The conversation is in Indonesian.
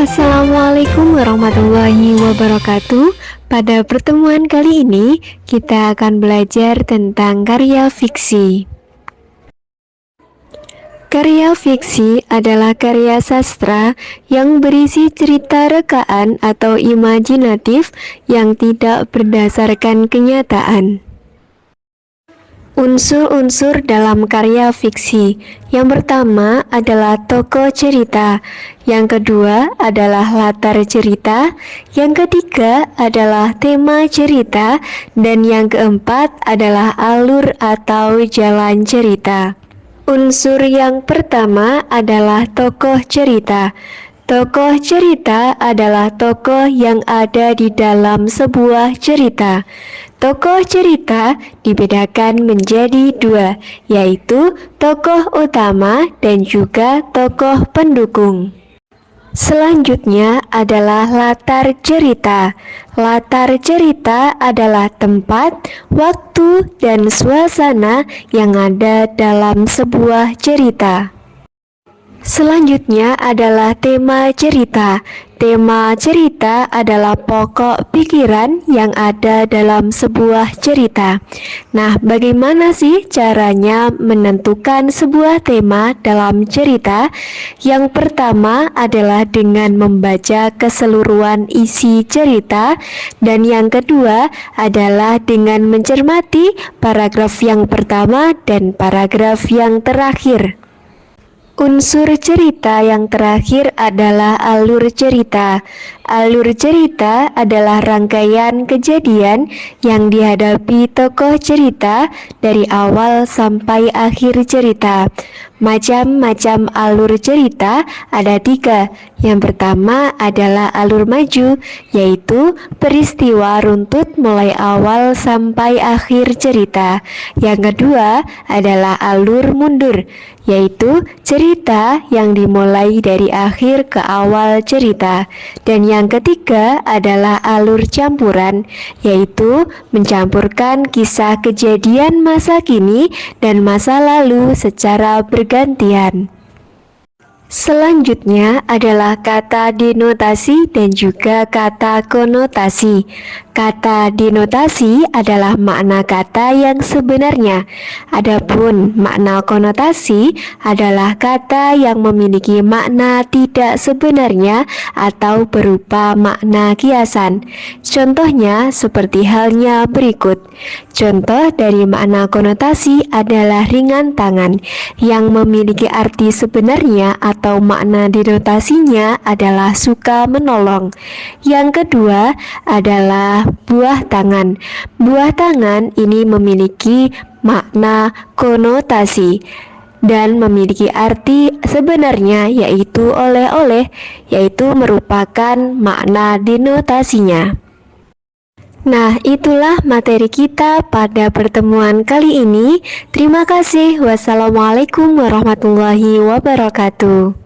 Assalamualaikum warahmatullahi wabarakatuh. Pada pertemuan kali ini, kita akan belajar tentang karya fiksi. Karya fiksi adalah karya sastra yang berisi cerita rekaan atau imajinatif yang tidak berdasarkan kenyataan. Unsur-unsur dalam karya fiksi. Yang pertama adalah tokoh cerita, yang kedua adalah latar cerita, yang ketiga adalah tema cerita, dan yang keempat adalah alur atau jalan cerita. Unsur yang pertama adalah tokoh cerita. Tokoh cerita adalah tokoh yang ada di dalam sebuah cerita. Tokoh cerita dibedakan menjadi dua, yaitu tokoh utama dan juga tokoh pendukung. Selanjutnya adalah latar cerita. Latar cerita adalah tempat, waktu, dan suasana yang ada dalam sebuah cerita. Selanjutnya adalah tema cerita. Tema cerita adalah pokok pikiran yang ada dalam sebuah cerita. Nah, bagaimana sih caranya menentukan sebuah tema dalam cerita? Yang pertama adalah dengan membaca keseluruhan isi cerita, dan yang kedua adalah dengan mencermati paragraf yang pertama dan paragraf yang terakhir. Unsur cerita yang terakhir adalah alur cerita. Alur cerita adalah rangkaian kejadian yang dihadapi tokoh cerita dari awal sampai akhir cerita. Macam-macam alur cerita ada tiga. Yang pertama adalah alur maju, yaitu peristiwa runtut mulai awal sampai akhir cerita. Yang kedua adalah alur mundur, yaitu cerita yang dimulai dari akhir ke awal cerita. Dan yang ketiga adalah alur campuran, yaitu mencampurkan kisah kejadian masa kini dan masa lalu secara bergantian. Selanjutnya adalah kata denotasi dan juga kata konotasi. Kata denotasi adalah makna kata yang sebenarnya. Adapun makna konotasi adalah kata yang memiliki makna tidak sebenarnya atau berupa makna kiasan. Contohnya seperti halnya berikut. Contoh dari makna konotasi adalah ringan tangan, yang memiliki arti sebenarnya atau makna denotasinya adalah suka menolong. Yang kedua adalah buah tangan. Buah tangan ini memiliki makna konotasi dan memiliki arti sebenarnya, yaitu oleh-oleh, yaitu merupakan makna denotasinya. Nah, itulah materi kita pada pertemuan kali ini. Terima kasih. Wassalamualaikum warahmatullahi wabarakatuh.